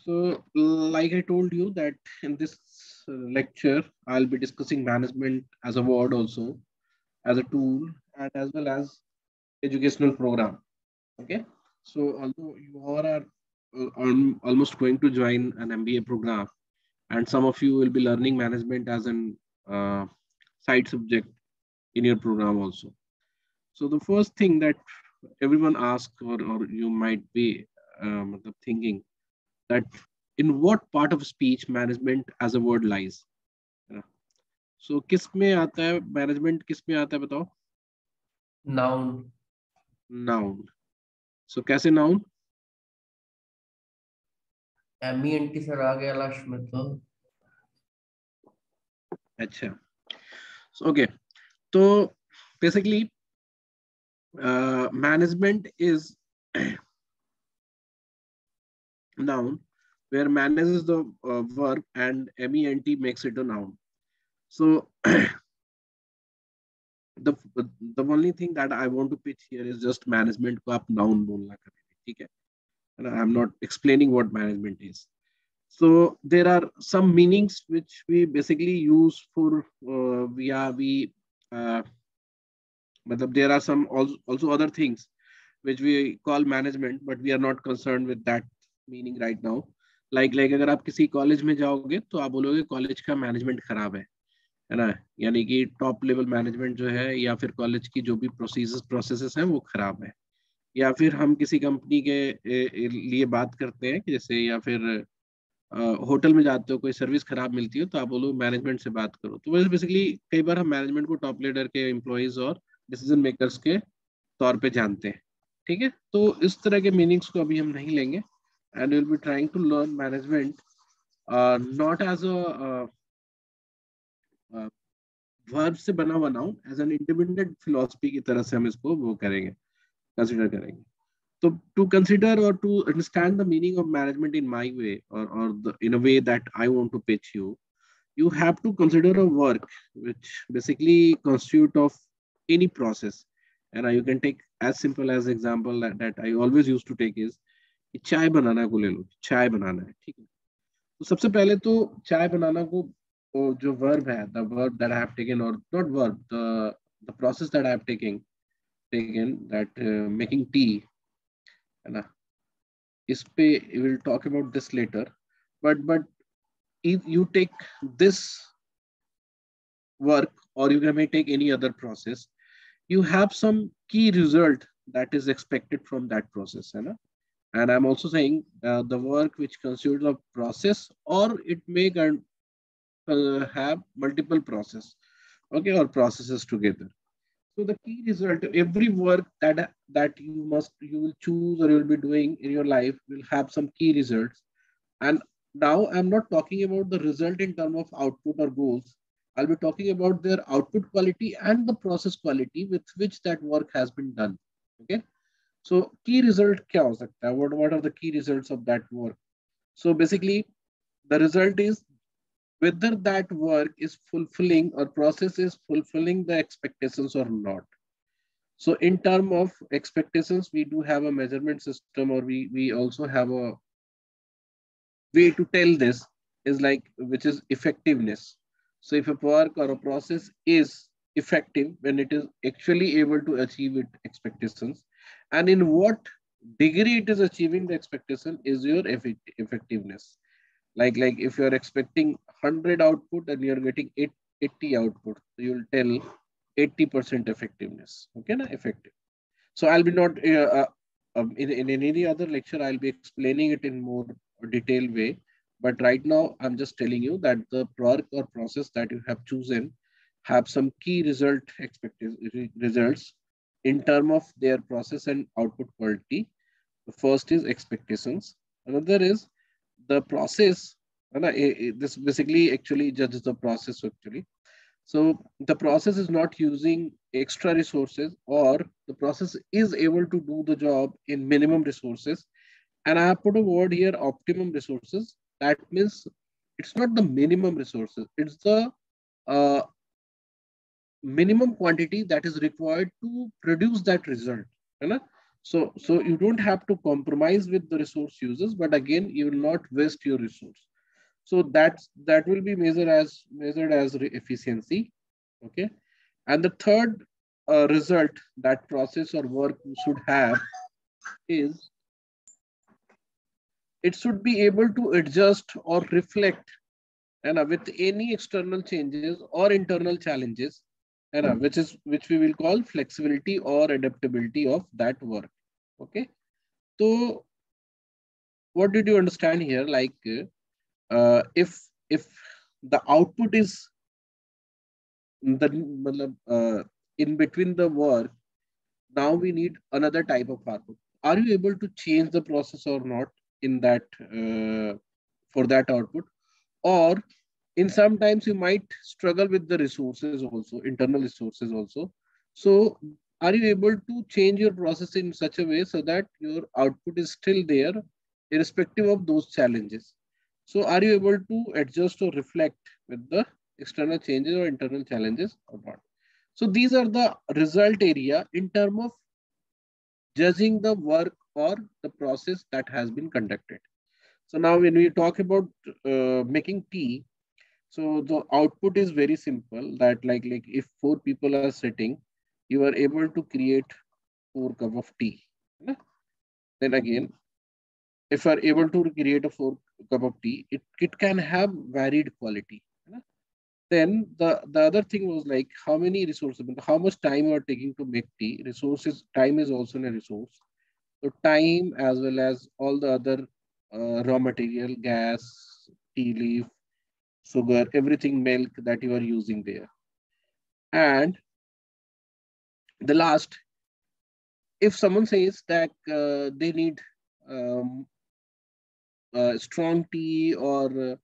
So, like I told you that in this lecture, I'll be discussing management as a word also, as a tool, and as well as educational program. Okay. So, although you all are almost going to join an MBA program, and some of you will be learning management as an uh, side subject in your program also. So, the first thing that everyone asks, or you might be thinking, that in what part of speech management as a word lies, है ना? So किस में आता है management, किस में आता है बताओ? Noun. Noun. So कैसे noun? MENT सर आ गया लास्ट में तो. अच्छा. So okay. So basically management is noun where manages the verb and ment makes it a noun. So the the only thing that I want to pitch here is just management को आप noun बोलना करें, ठीक है? And I'm not explaining what management is. So there are some meanings which we basically use for uh, matlab there are some also other things which we call management, but we are not concerned with that meaning right now. Like अगर आप किसी college में जाओगे तो आप बोलोगे college का management खराब है ना? यानी कि टॉप लेवल मैनेजमेंट जो है या फिर कॉलेज की जो भी प्रोसेसेस हैं वो खराब है. या फिर हम किसी कंपनी के लिए बात करते हैं कि जैसे, या फिर होटल में जाते हो कोई सर्विस खराब मिलती है तो आप बोलो मैनेजमेंट से बात करो. तो वैसे बेसिकली कई बार हम मैनेजमेंट को टॉप लीडर के एम्प्लॉयज और डिसीजन मेकर्स के तौर पे जानते हैं, ठीक है? तो इस तरह के मीनिंग्स को अभी हम नहीं लेंगे, and will be trying to learn management not as a verb से बना हुआ noun, as an independent philosophy की तरह से हम इसको वो करेंगे, कंसिडर करेंगे. So to consider or to understand the meaning of management in my way, in a way that I want to pitch you, you have to consider a work which basically constitute of any process. And you can take as simple as example that I always used to take is कि चाय बनाना को ले लो, चाय बनाना है, ठीक है? तो सबसे पहले तो चाय बनाना को वो जो verb है, the verb that I have taken, or not verb, the process that I have taken that making tea, है ना? इस पे we will talk about this later, but if you take this work, or you may take any other process, you have some key result that is expected from that process, है ना? And I'm also saying the work which constitutes of process, or it may have multiple process, okay, or processes together. So the key result, every work that you will choose or you will be doing in your life will have some key results. And now I'm not talking about the result in terms of output or goals. I'll be talking about their output quality and the process quality with which that work has been done. Okay. So key result kya ho sakta hai? What are the key results of that work? So basically, the result is whether that work is fulfilling or process is fulfilling the expectations or not. So in terms of expectations, we do have a measurement system, or we also have a way to tell this is like, which is effectiveness. So if a work or a process is effective when it is actually able to achieve its expectations, and in what degree it is achieving the expectation is your effectiveness. Like if you're expecting 100 output and you're getting 80 output, you'll tell 80% effectiveness. Okay, na? Effective. So I'll be not in any other lecture, I'll be explaining it in more detailed way. But right now, I'm just telling you that the work or process that you have chosen have some key expected results in terms of their process and output quality. The first is expectations. Another is the process. This basically actually judges the process actually. So the process is not using extra resources, or the process is able to do the job in minimum resources. And I have put a word here, optimum resources. That means it's not the minimum resources, it's the uh, minimum quantity that is required to produce that result. Right? So you don't have to compromise with the resource users, but again, you will not waste your resource. So that will be measured as efficiency. Okay. And the third result that process or work should have is it should be able to adjust or reflect with any external changes or internal challenges, which we will call flexibility or adaptability of that work. Okay. So what did you understand here? Like if the output is in between the work, now we need another type of output. Are you able to change the process or not in that for that output? Or in sometimes you might struggle with the resources also, internal resources also. So are you able to change your process in such a way so that your output is still there irrespective of those challenges? So are you able to adjust or reflect with the external changes or internal challenges or not? So these are the result area in terms of judging the work or the process that has been conducted. So now when we talk about making tea, so the output is very simple that like if four people are sitting, you are able to create 4 cup of tea. है ना? Then again, if you are able to create a 4 cup of tea, it can have varied quality. है ना? Then the other thing was like how many resources, how much time you are taking to make tea. Resources, time is also a resource. So time as well as all the other raw material, gas, tea leaf, sugar, everything, milk that you are using there. And the last, if someone says that they need um, strong tea or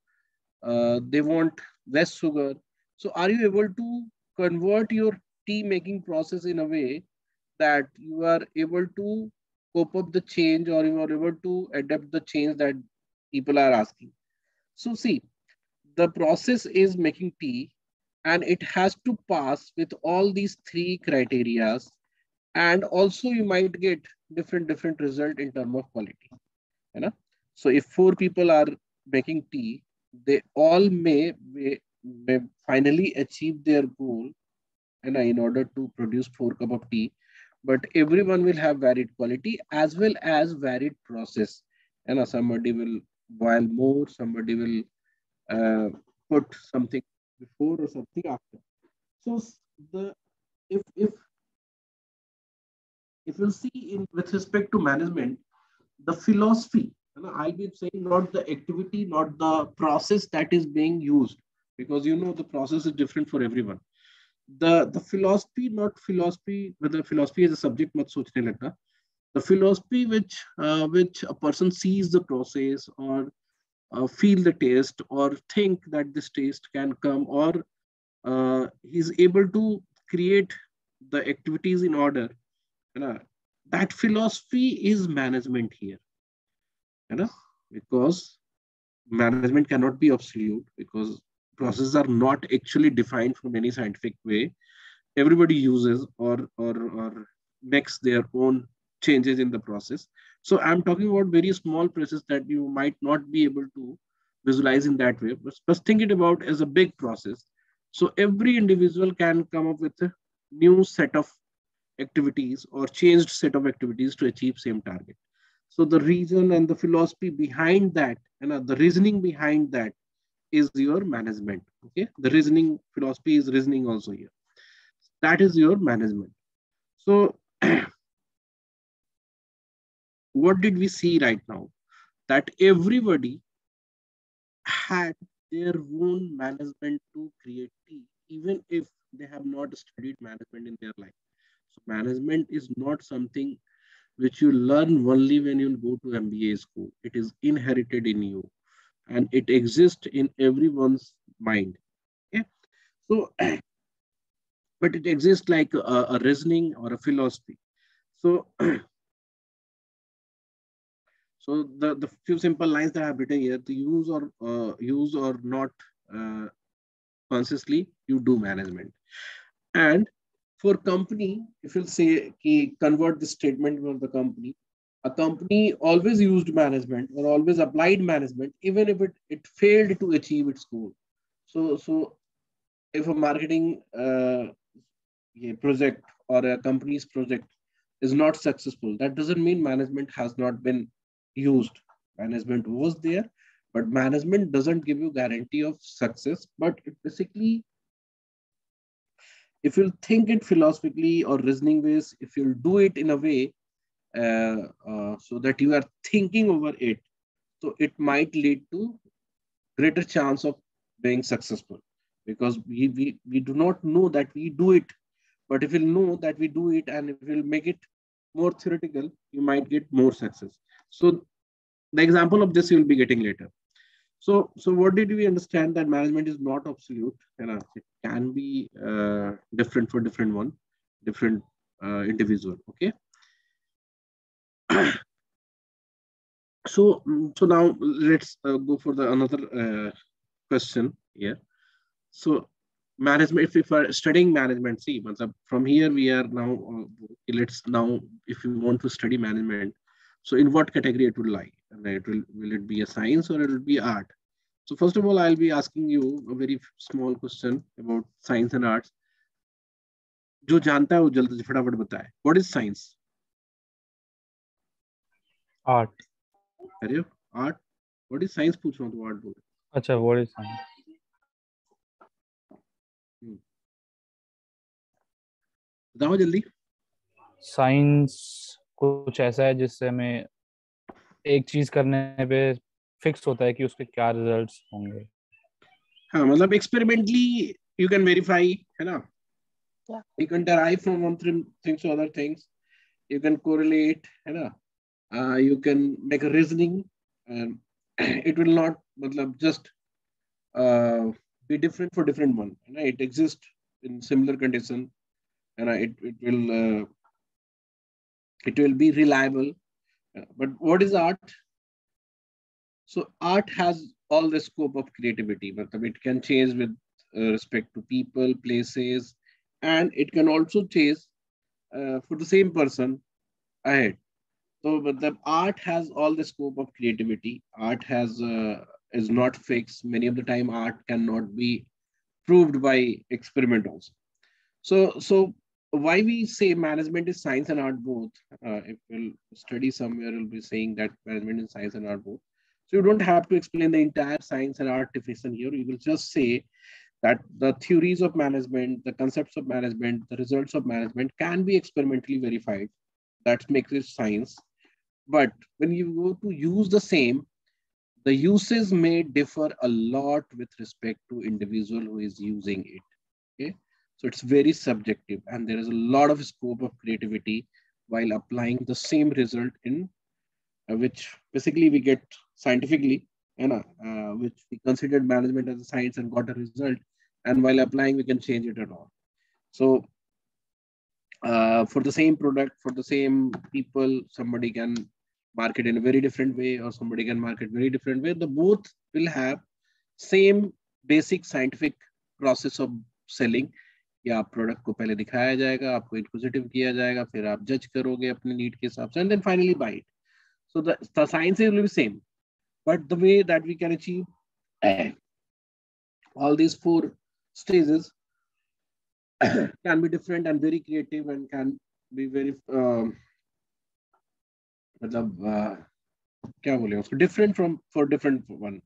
they want less sugar, so are you able to convert your tea making process in a way that you are able to cope up the change or you are able to adapt the change that people are asking? So see, the process is making tea and it has to pass with all these three criterias, and also you might get different result in terms of quality, you know. So if four people are making tea, they all may finally achieve their goal, in order to produce 4 cup of tea, but everyone will have varied quality as well as varied process. Somebody will boil more, somebody will uh, put something before or something after. So the if you see in with respect to management, the philosophy, I'll be saying not the activity, not the process that is being used, because the process is different for everyone. The philosophy, not philosophy, whether philosophy is a subject, mat sochne lagna. The philosophy which a person sees the process or feel the taste or think that this taste can come, or he's able to create the activities in order, you know, that philosophy is management here, you know, because management cannot be absolute, because processes are not actually defined from any scientific way. Everybody uses or makes their own changes in the process. So I'm talking about very small process that you might not be able to visualize in that way, but think it about as a big process. So every individual can come up with a new set of activities or changed set of activities to achieve same target. So the reason and the philosophy behind that, and the reasoning behind that is your management. Okay, the reasoning philosophy is reasoning also here. That is your management. So what did we see right now? That everybody had their own management to create tea, even if they have not studied management in their life. So management is not something which you learn only when you go to MBA school. It is inherited in you and it exists in everyone's mind. Okay? So, but it exists like a reasoning or a philosophy. So, so the few simple lines that I have written here: to use or not uh, consciously, you do management. And for company, if you'll say, convert this statement for the company, a company always used management or always applied management, even if it failed to achieve its goal. So if a marketing project or a company's project is not successful, that doesn't mean management has not been used. Management was there, but management doesn't give you guarantee of success. But it basically, if you'll think it philosophically or reasoning ways, if you'll do it in a way so that you are thinking over it, so it might lead to greater chance of being successful, because we do not know that we do it. But if we'll know that we do it and if we'll make it more theoretical, you might get more success. So the example of this you will be getting later. So what did we understand? That management is not absolute, and it can be different for different individual. Okay. So now let's go for the another question here. So management, if we are studying management, see, from here we are now, let's now, if you want to study management, so in what category it will lie? And will it be a science or it will be art? So first of all, I'll be asking you a very small question about science and arts. जो जानता है वो जल्दी से फटाफट बताए. What is science? Art. अरे art. What is science? पूछ रहा हूँ तो art बोल. अच्छा, what is science? बताओ जल्दी. साइंस कुछ ऐसा है जिससे हमें एक चीज करने पे फिक्स होता है कि उसके क्या रिजल्ट्स होंगे. हाँ, मतलब एक्सपेरिमेंटली you can verify, है ना? Yeah. You can derive from one things to other things. You can correlate, है ना? You can make a reasoning, and it will not, मतलब just be different for different one. है ना? It exists in similar condition, and it will be reliable. But what is art? So art has all the scope of creativity, but it can change with respect to people, places, and it can also change for the same person ahead. So, but the art has all the scope of creativity. Art is not fixed. Many of the time, art cannot be proved by experiment also. So why we say management is science and art both? If we'll study somewhere, we'll be saying that management is science and art both. So you don't have to explain the entire science and art definition here. You will just say that the theories of management, the concepts of management, the results of management can be experimentally verified. That makes it science. But when you go to use the same, the uses may differ a lot with respect to individual who is using it. Okay. So it's very subjective, and there is a lot of scope of creativity while applying the same result in which basically we get scientifically, which we considered management as a science and got a result, and while applying we can change it at all. So for the same product, for the same people, somebody can market in a very different way, or somebody can market very different way. The both will have same basic scientific process of selling. या आप product को पहले दिखाया जाएगा, आपको inquisitive किया जाएगा, फिर आप जज करोगे अपने नीड के हिसाब से, and then finally buy it. So the science will be same, but the way that we can achieve all these four stages can be different and very creative, and can be very मतलब क्या बोले उसको, different from for different one.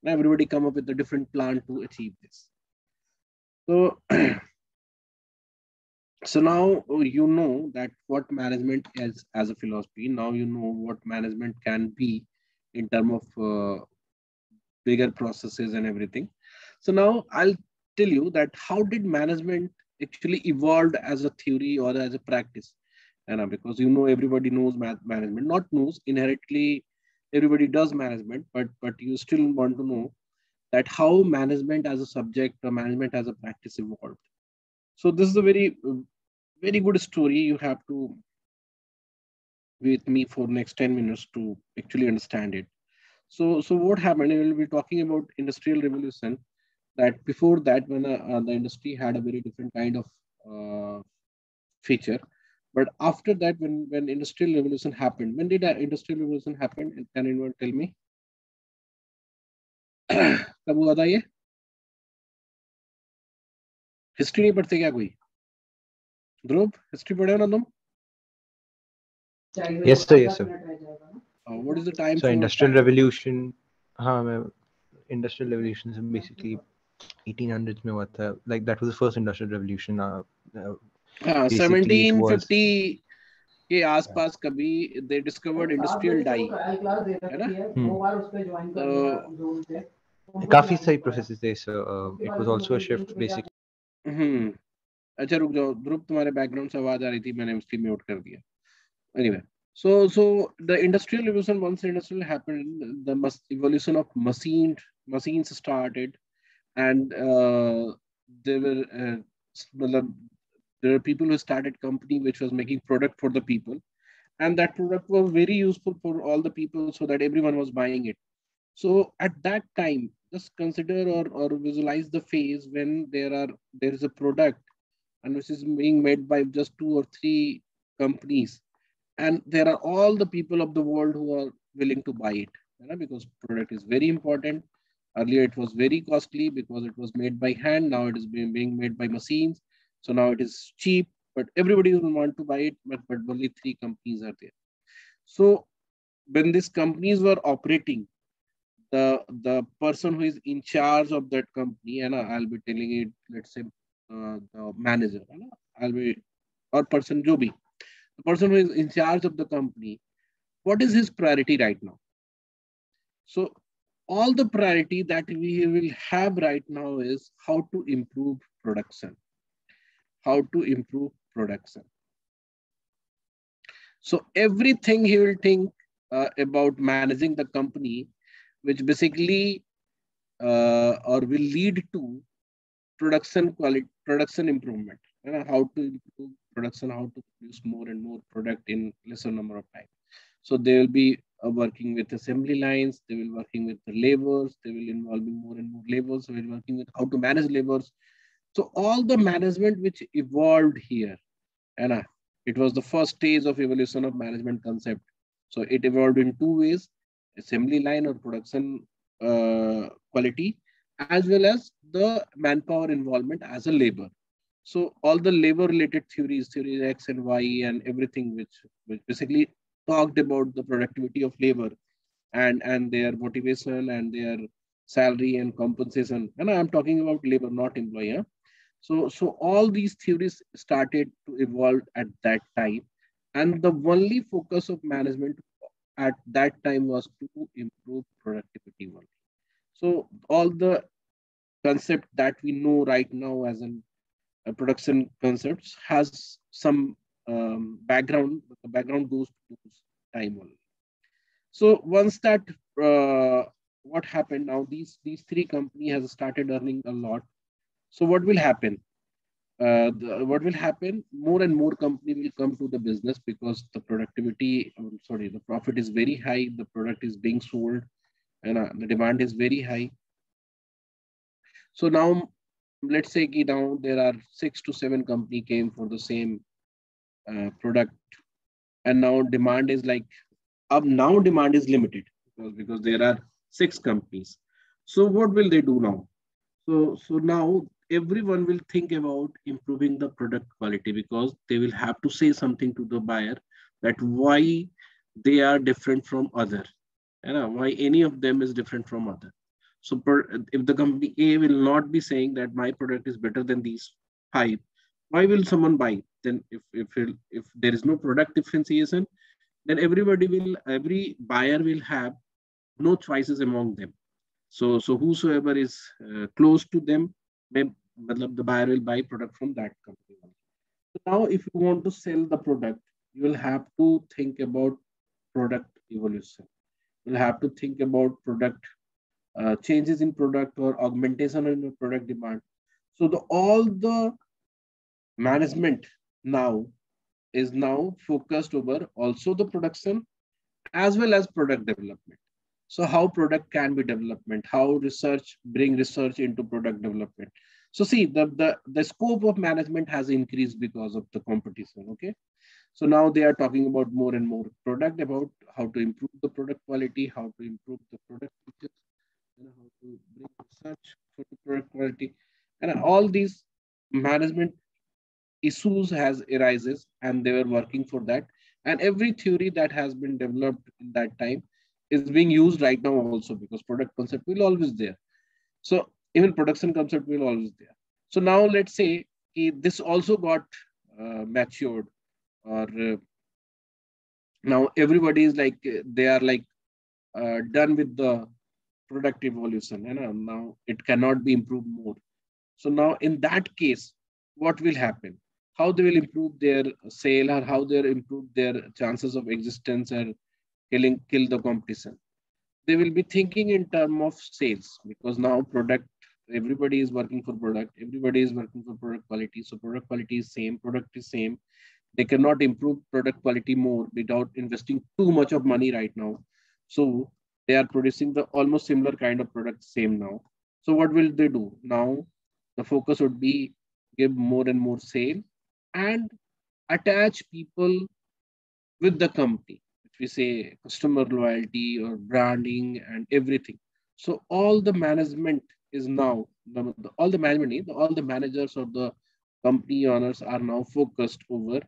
Everybody come up with a different plan to achieve this. So so now you know that what management is as a philosophy. Now you know what management can be in terms of bigger processes and everything. So now I'll tell you that how did management actually evolved as a theory or as a practice. And because you know everybody knows management, not knows inherently, everybody does management, but you still want to know that how management as a subject or management as a practice evolved. So this is a very good story. You have to be with me for next 10 minutes to actually understand it. So what happened? We will be talking about industrial revolution. That before that, when the industry had a very different kind of feature. But after that, when industrial revolution happened, when did the industrial revolution happen? Can anyone tell me? कब हुआ था ये? History नहीं पढ़ते क्या कोई? ध्रुव, history पढ़े हो ना तुम? Yes sir, yes sir. What is the time? So industrial revolution, हाँ मैं industrial revolution is basically 1800s में हुआ था. Like that was the first industrial revolution. Basically it was 1750 के आसपास कभी they discovered industrial dye, है ना? तो काफी सही processes थे. So it was also a shift basically. अच्छा रुक जाओ ध्रुव, तुम्हारे बैकग्राउंड से आवाज आ रही थी, मैंने उसकी म्यूट कर दिया. Anyway, so the industrial revolution, once industrial happened, the evolution of machines started, and there were people who started company which was making product for the people, and that product was very useful for all the people, so that everyone was buying it. So at that time, just consider or visualize the phase when there is a product and which is being made by just 2 or 3 companies, and there are all the people of the world who are willing to buy it, you know, because product is very important. Earlier it was very costly because it was made by hand. Now it is being made by machines, so now it is cheap, but everybody will want to buy it, but only 3 companies are there. So when these companies were operating, the person who is in charge of that company, and I'll be telling it, let's say the manager, I'll be, or person jo bhi, the person who is in charge of the company, what is his priority right now? So all the priority that we will have right now is how to improve production. How to improve production. So everything he will think about managing the company, which basically or will lead to production quality, production improvement. You know, how to improve production, how to produce more and more product in lesser number of time. So they will be working with assembly lines, they will be working with the laborers, they will involving more and more laborers, so we will working with how to manage laborers. So all the management which evolved here, and it was the first stage of evolution of management concept. So it evolved in 2 ways: assembly line or production quality, as well as the manpower involvement as a labor. So all the labor related theories X and Y and everything which basically talked about the productivity of labor and their motivation and their salary and compensation. And I'm talking about labor, not employee. Huh? So all these theories started to evolve at that time. And the only focus of management at that time was to improve productivity only. So all the concept that we know right now as an production concepts has some background. The background goes to time only. So once that what happened now, these 3 companies has started earning a lot. So what will happen? What will happen? More and more company will come to the business because the productivity, the profit is very high. The product is being sold, and the demand is very high. So now, let's say now there are 6 to 7 company came for the same product, and now demand is like now demand is limited because there are 6 companies. So what will they do now? So now everyone will think about improving the product quality because they will have to say something to the buyer that why they are different from other, why any of them is different from other. So if the company A will not be saying that my product is better than these 5, why will someone buy? Then if there is no product differentiation, then every buyer will have no choices among them. So whosoever is close to them, the buyer will buy product from that company. So now if you want to sell the product, you will have to think about product evolution. You'll have to think about product changes in product or augmentation in the product demand. So all the management now is focused over also the production as well as product development. So how product can be development, how bring research into product development. So see, the scope of management has increased because of the competition. Okay. So now they are talking about more and more product, about how to improve the product quality, how to improve the product features, and how to bring research for the product quality. And all these management issues has arises, and they were working for that. And every theory that has been developed in that time is being used right now also, because product concept will always there. So even production concept will always there. So now let's say this also got matured, or now everybody is like they are like done with the product evolution, and now it cannot be improved more. So now in that case, what will happen? How they will improve their sale, or how they improve their chances of existence and kill the competition? They will be thinking in terms of sales, because now product, everybody is working for product, everybody is working for product quality. So product quality is same, product is same. They cannot improve product quality more without investing too much of money right now. So they are producing the almost similar kind of product same now. So what will they do now? The focus would be give more and more sale, and attach people with the company, which we say customer loyalty or branding and everything. So all the management is now all the management, all the managers or the company owners are now focused over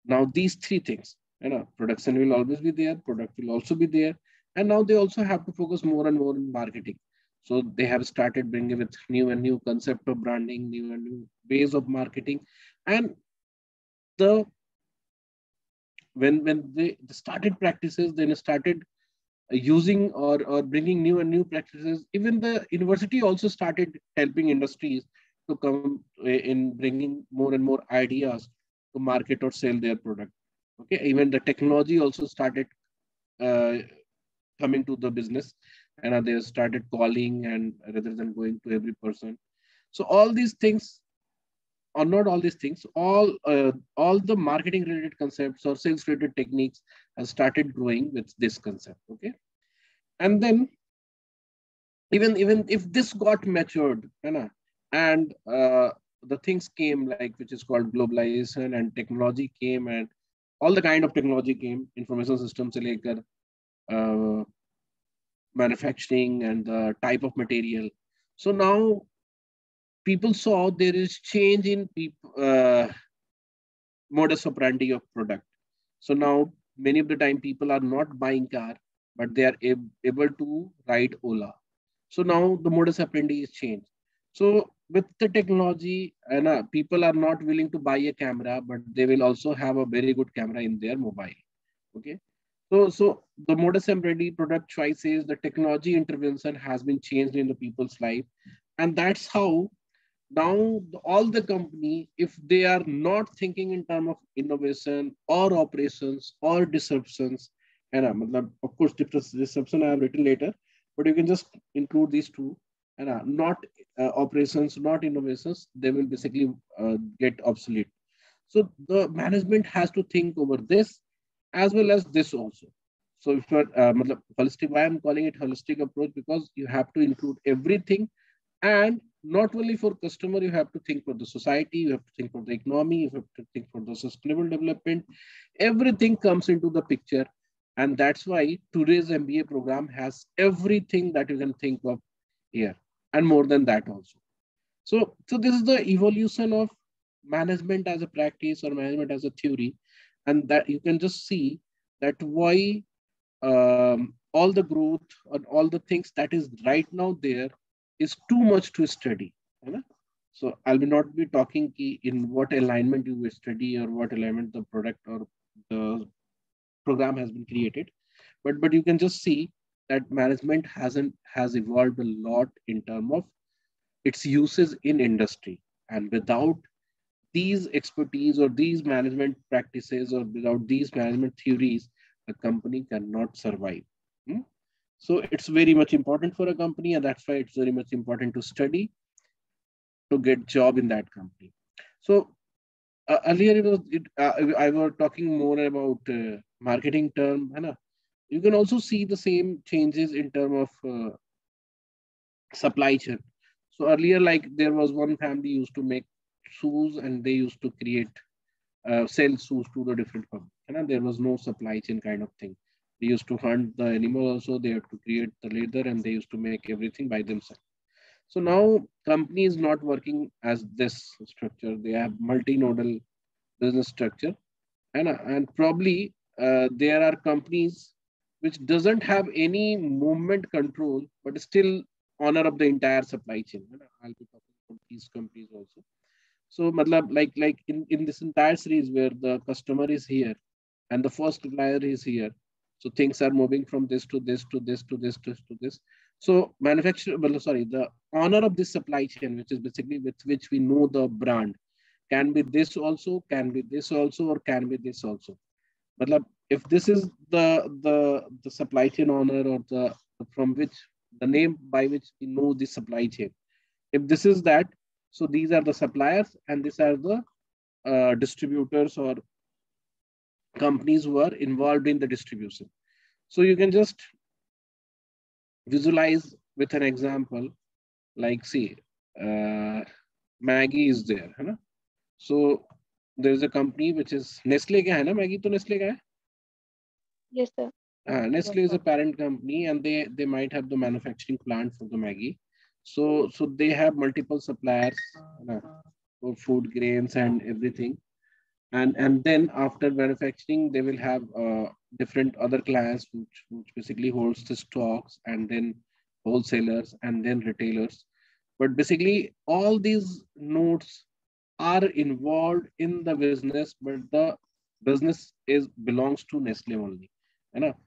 now these three things. Production will always be there, product will also be there, and now they also have to focus more and more in marketing. So they have started bringing with new and new concept of branding, new and new ways of marketing. And the when they started practices, then started using or bringing new and new practices. Even the university also started helping industries to come in bringing more and more ideas to market or sell their product. Okay, even the technology also started uh, coming to the business, and they started calling, and rather than going to every person. So all these things, or not all these things, all the marketing related concepts or sales related techniques have started growing with this concept. Okay, and then even if this got matured, and the things came like which is called globalization, and technology came, and all the kind of technology came, information systems se lekar, uh, manufacturing, and the type of material. So now people saw there is change in modus operandi of product. So now many of the time people are not buying car, but they are able to ride Ola. So now the modus operandi is changed. So with the technology, and people are not willing to buy a camera, but they will also have a very good camera in their mobile. Okay. So the modus operandi, product choices, the technology intervention has been changed in the people's life. And that's how now all the company, if they are not thinking in terms of innovation or operations or disruptions, and of course disruption I have written later, but you can just include these two, and not operations, not innovations, they will basically get obsolete. So the management has to think over this as well as this also. So if you're holistic, why I'm calling it holistic approach, because you have to include everything. And not only for customer, you have to think for the society, you have to think for the economy, you have to think for the sustainable development. Everything comes into the picture. And that's why today's MBA program has everything that you can think of here, and more than that also. So this is the evolution of management as a practice or management as a theory. And that you can just see that why all the growth and all the things that is right now there is too much to study. So I will not be talking in what alignment you will study or what alignment the product or the program has been created. But you can just see that management has evolved a lot in terms of its uses in industry. And without these expertise or these management practices or without these management theories, a company cannot survive. Hmm? So it's very much important for a company, and that's why it's very much important to study to get job in that company. So earlier I was talking more about marketing term. You can also see the same changes in terms of supply chain. So earlier, like there was one family used to make shoes and they used to create sell shoes to the different companies. And there was no supply chain kind of thing. They used to hunt the animal also. They had to create the leather and they used to make everything by themselves. So now company is not working as this structure. They have multi-nodal business structure, and probably there are companies which doesn't have any movement control, but still honor of the entire supply chain. I'll be talking about these companies also. So, matlab, like in this entire series where the customer is here and the first supplier is here, so things are moving from this to this to this to this to this. So manufacturer, well, sorry, the owner of this supply chain, which is basically with which we know the brand, can be this also, can be this also, or can be this also. Matlab, if this is the supply chain owner or the from which the name by which we know the supply chain, if this is that, so these are the suppliers and these are the distributors or companies who are involved in the distribution. So you can just visualize with an example, like see, Maggie is there, है ना? So there is a company which is Nestle का है ना? Maggie तो Nestle का है? Yes, sir. Nestle is a parent company and they might have the manufacturing plant for the Maggie. So they have multiple suppliers for food grains and everything. And then after manufacturing, they will have different other clients which basically holds the stocks, and then wholesalers and then retailers. But basically all these nodes are involved in the business, but the business is belongs to Nestle only.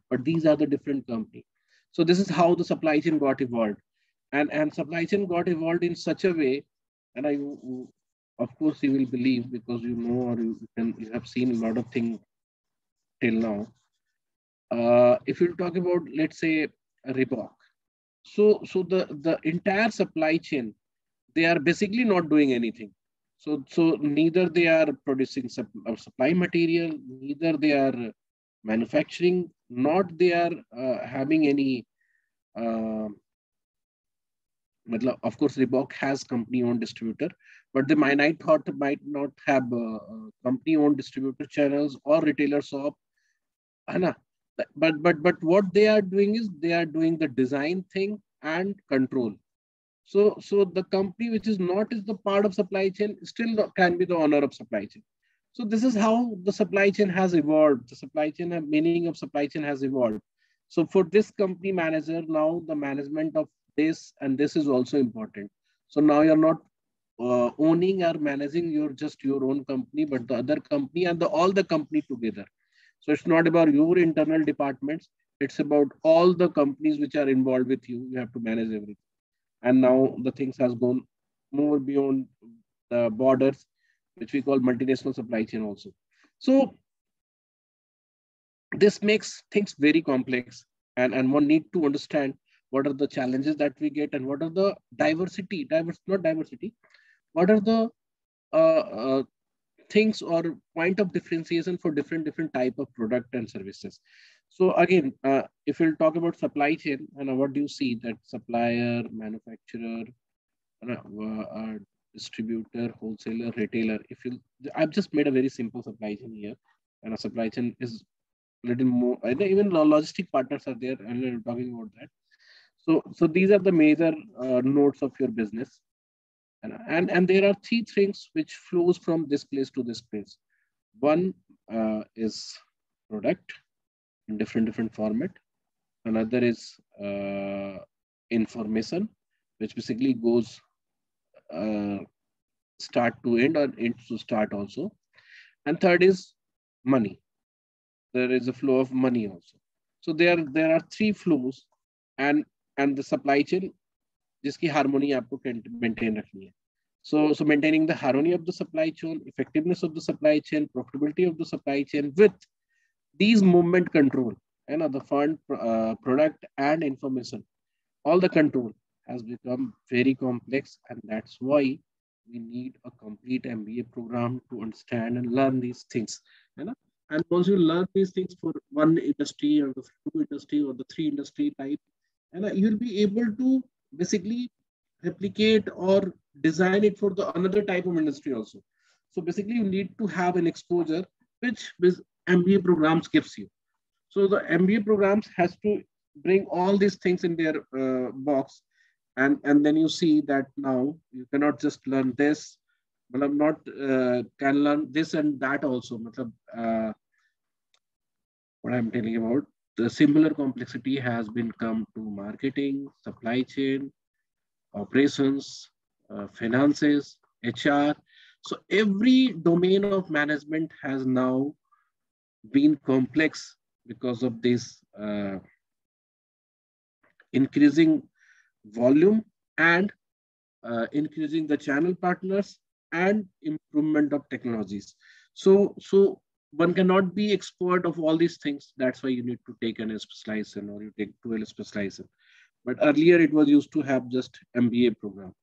But these are the different companies. So this is how the supply chain got evolved. And supply chain got evolved in such a way, and of course you will believe because you know or you have seen a lot of things till now. If you talk about, let's say, Reebok, so the entire supply chain, they are basically not doing anything. So neither they are producing supply material, neither they are manufacturing, not they are having any. Of course, Reebok has company-owned distributor, but they might not have company-owned distributor channels or retailer shop. But what they are doing is they are doing the design thing and control. So the company which is not is the part of supply chain still can be the owner of supply chain. So this is how the supply chain has evolved. The supply chain meaning of supply chain has evolved. So for this company manager, now the management of this and this is also important. So now you're not owning or managing just your own company, but the other company and all the company together. So it's not about your internal departments. It's about all the companies which are involved with you. You have to manage everything. And now the things has gone more beyond the borders, which we call multinational supply chain also. So this makes things very complex, and one need to understand what are the challenges that we get and what are the what are the things or point of differentiation for different type of product and services. So again, if we'll talk about supply chain, and what do you see that supplier, manufacturer, distributor, wholesaler, retailer. I've just made a very simple supply chain here, and a supply chain is a little more. Even logistic partners are there, and we're talking about that. So these are the major nodes of your business, and there are three things which flows from this place to this place. One is product in different format. Another is information, which basically goes start to end or end to start also. And third is money. There is a flow of money also. So there are three flows, and the supply chain, जिसकी harmony आपको maintain रखनी है. So maintaining the harmony of the supply chain, effectiveness of the supply chain, profitability of the supply chain with these movement control, and the fund, product and information, all the control has become very complex, and that's why we need a complete MBA program to understand and learn these things. And once you learn these things for one industry or the two industry or the three industry type, and you'll be able to basically replicate or design it for the another type of industry also. So basically, you need to have an exposure which this MBA programs gives you. So the MBA programs has to bring all these things in their box, and then you see that now you cannot just learn this, but I'm not can learn this and that also. Matlab, what I'm telling about, the similar complexity has been come to marketing, supply chain, operations, finances, HR. So every domain of management has now been complex because of this increasing volume and increasing the channel partners and improvement of technologies. So one cannot be expert of all these things. That's why you need to take an specialization or you take 12 specialization. But earlier it was used to have just MBA program.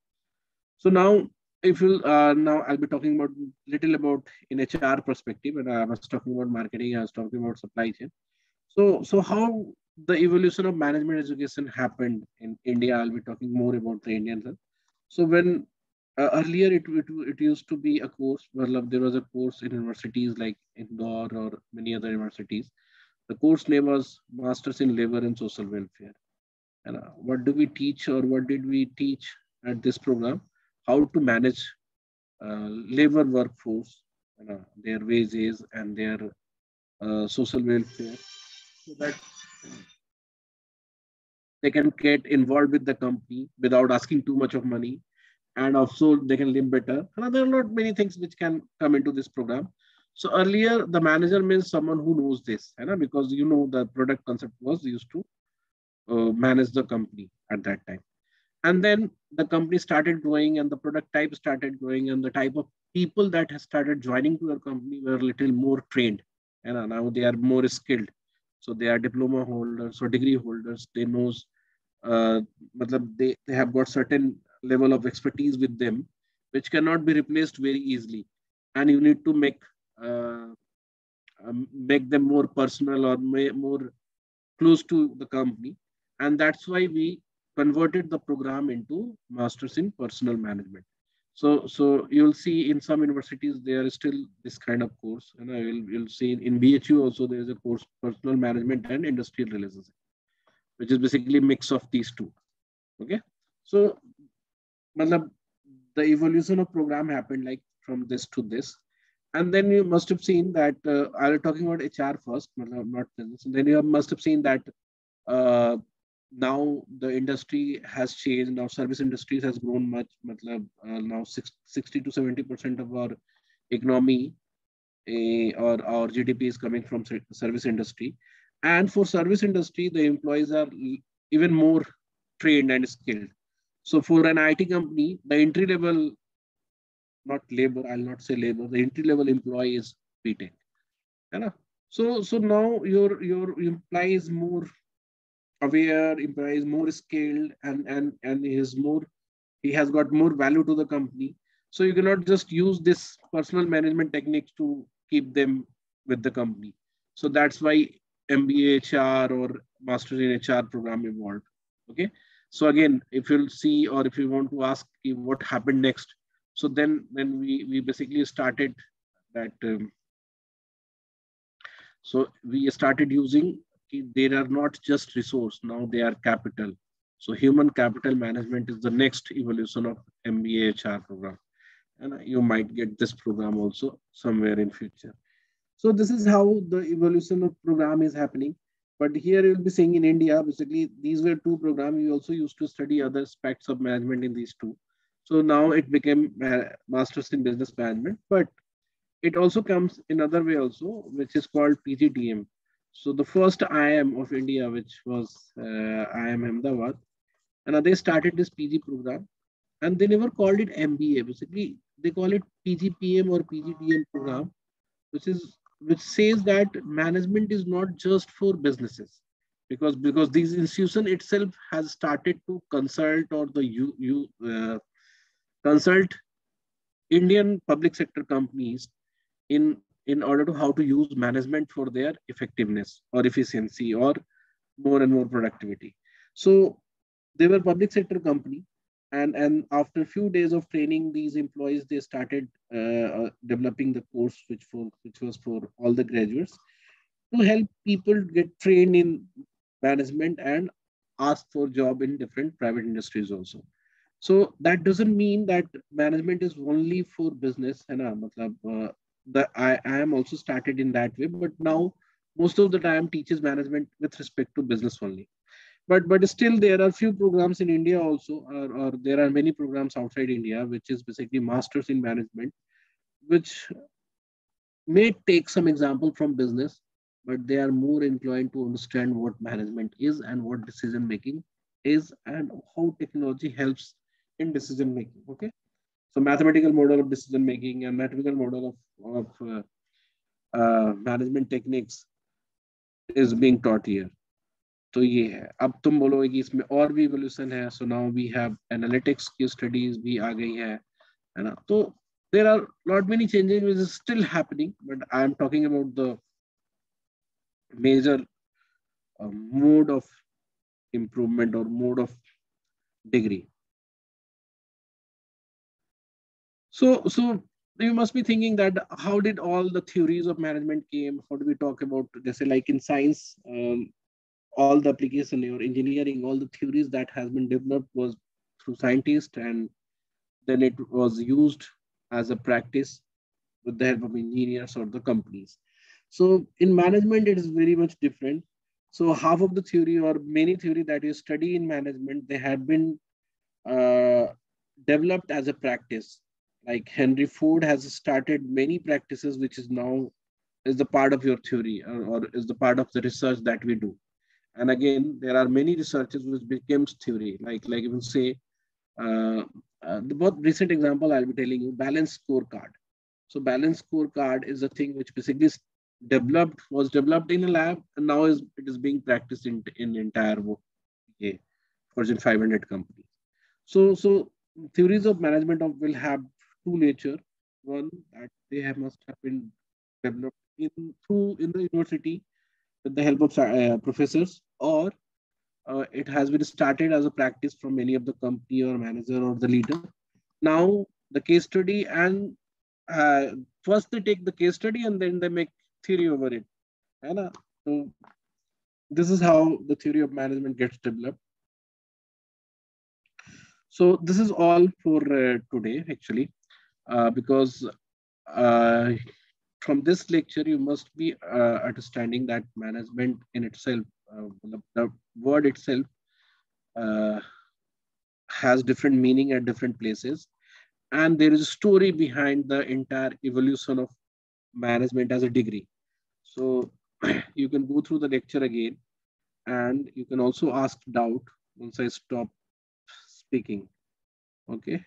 So now, if you now I'll be talking about little about in HR perspective, and I was talking about marketing, I was talking about supply chain. So how the evolution of management education happened in India? I'll be talking more about the Indian one. So when earlier it used to be a course, well, there was a course in universities like Indore or many other universities. The course name was Masters in Labor and Social Welfare. And what do we teach or what did we teach at this program? How to manage labor workforce, their wages and their social welfare, so that they can get involved with the company without asking too much of money, and also they can live better. And there are not many things which can come into this program. So earlier, the manager means someone who knows this, because the product concept was used to manage the company at that time. And then the company started growing and the product type started growing and the type of people that has started joining to your company were a little more trained. And now they are more skilled. So they are diploma holders or degree holders. They knows, they have got certain level of expertise with them, which cannot be replaced very easily. And you need to make them more personal or more close to the company. And that's why we converted the program into Masters in Personal Management. So you'll see in some universities, there is still this kind of course. And you'll see in BHU also, there is a course, Personal Management and Industrial Relationship, which is basically a mix of these two. Okay. So the evolution of program happened like from this to this. And then you must have seen that I was talking about HR first, not business. And then you must have seen that now the industry has changed. Now service industries has grown much. Now 60 to 70% of our economy or our GDP is coming from service industry. And for service industry, the employees are even more trained and skilled. So for an IT company, the entry level, not labor, I'll not say labor, the entry level employee is BTech. So now your employee is more aware, employee is more skilled, and he has got more value to the company. So you cannot just use this personal management techniques to keep them with the company. So that's why MBA HR or Masters in HR program evolved. Okay. So again, if you'll see, or if you want to ask what happened next, so then we basically started that. So we started using, they are not just resource, now they are capital. So human capital management is the next evolution of MBA HR program. And you might get this program also somewhere in future. So this is how the evolution of program is happening. But here you'll be seeing in India, basically these were two programs. We also used to study other aspects of management in these two. So now it became Masters in Business Management, but it also comes in another way also, which is called PGDM. So the first IIM of India, which was IIM Ahmedabad, and they started this PG program, and they never called it MBA. Basically, they call it PGPM or PGDM program, which says that management is not just for businesses, because these institution itself has started to consult or consult Indian public sector companies in order to how to use management for their effectiveness or efficiency or more and more productivity. So they were public sector company, And after a few days of training, these employees, they started developing the course which was for all the graduates to help people get trained in management and ask for job in different private industries also. So that doesn't mean that management is only for business, है ना? मतलब, I am also started in that way, but now most of the time teaches management with respect to business only. But still there are few programs in India also, or there are many programs outside India, which is basically masters in management, which may take some example from business, but they are more inclined to understand what management is and what decision making is and how technology helps in decision making. Okay, so mathematical model of decision making and mathematical model of management techniques is being taught here. तो ये है. अब तुम बोलोगे कि इसमें और भी इवोल्यूशन है. So now we have analytics की स्टडीज भी आ गई है ना? तो there are lot many changes which is still happening, but I am talking about the major mode of improvement or mode of degree. So you must be thinking that how did all the theories of management came? How do we talk about, just like in science, all the application or engineering, all the theories that has been developed was through scientists, and then it was used as a practice with the help of engineers or the companies. So in management, it is very much different. So half of the theory or many theory that you study in management, they had been uh, developed as a practice. Like Henry Ford has started many practices, which is now is the part of your theory, or is the part of the research that we do. And again, there are many researches which becomes theory. Like even say, the most recent example I'll be telling you, balanced scorecard. So balanced scorecard is a thing which basically was developed in a lab, and now it is being practiced in entire okay, Fortune 500 companies. So theories of management will have two nature. One, that must have been developed in the university with the help of professors, or it has been started as a practice from many of the company or manager or the leader. Now the case study, and first they take the case study and then they make theory over it. Right? So this is how the theory of management gets developed. So this is all for today, actually, because from this lecture, you must be understanding that management in itself, the word itself, uh, has different meaning at different places. And there is a story behind the entire evolution of management as a degree. So you can go through the lecture again, and you can also ask doubt once I stop speaking. Okay.